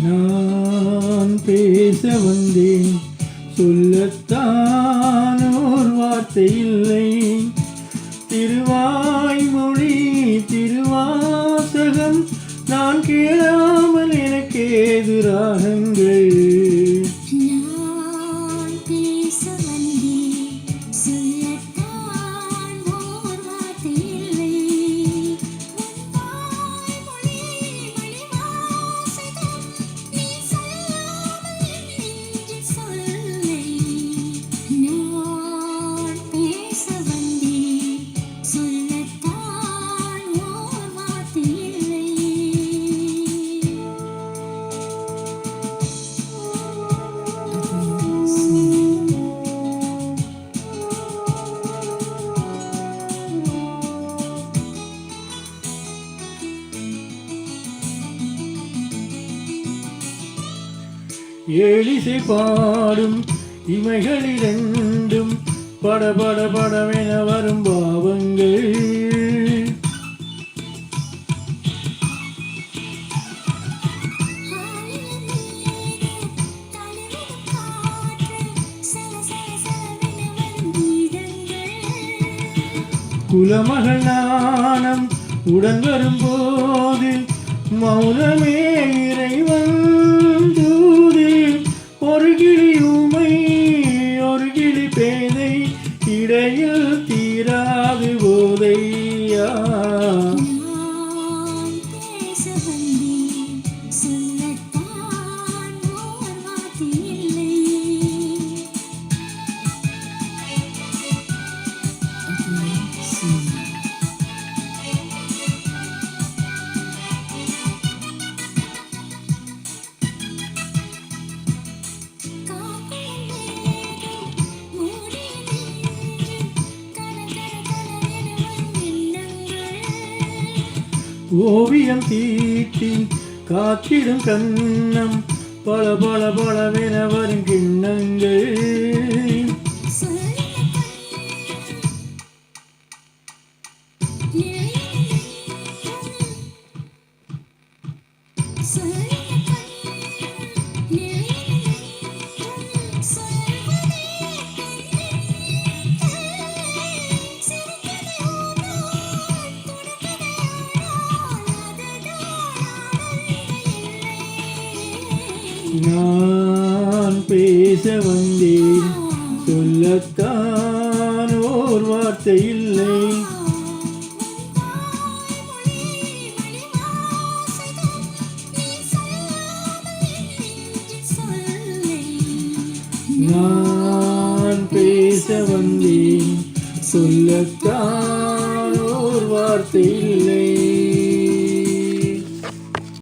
நான் பேச வந்தேன், சொல்லத்தான் ஓர் வார்த்தை இல்லை. திருவாய்மொழி திருவாசகம் நான் கேளாமல் எனக்கு எதிராகங்கள். ஏழிசை பாடும் இமைகளிரண்டும் படபட படவென வரும் பாவங்கள். குலமகள் நாணம் உடன் வரும்போது மௌனமே இறைவன் தூது. ஒரு கிளி ஊமை ஒரு கிளி பேதை, இடையில் தீராது போதையா. ஓவியம் தீட்டி காத்திடும் கண்ணம் பல பல பலவென வரும் கிண்ணங்கள். நான் பேச வந்தேன், சொல்லத்தான் ஓர் வார்த்தை இல்லை. நான் பேச வந்தேன், சொல்லத்தான் ஓர் வார்த்தை இல்லை.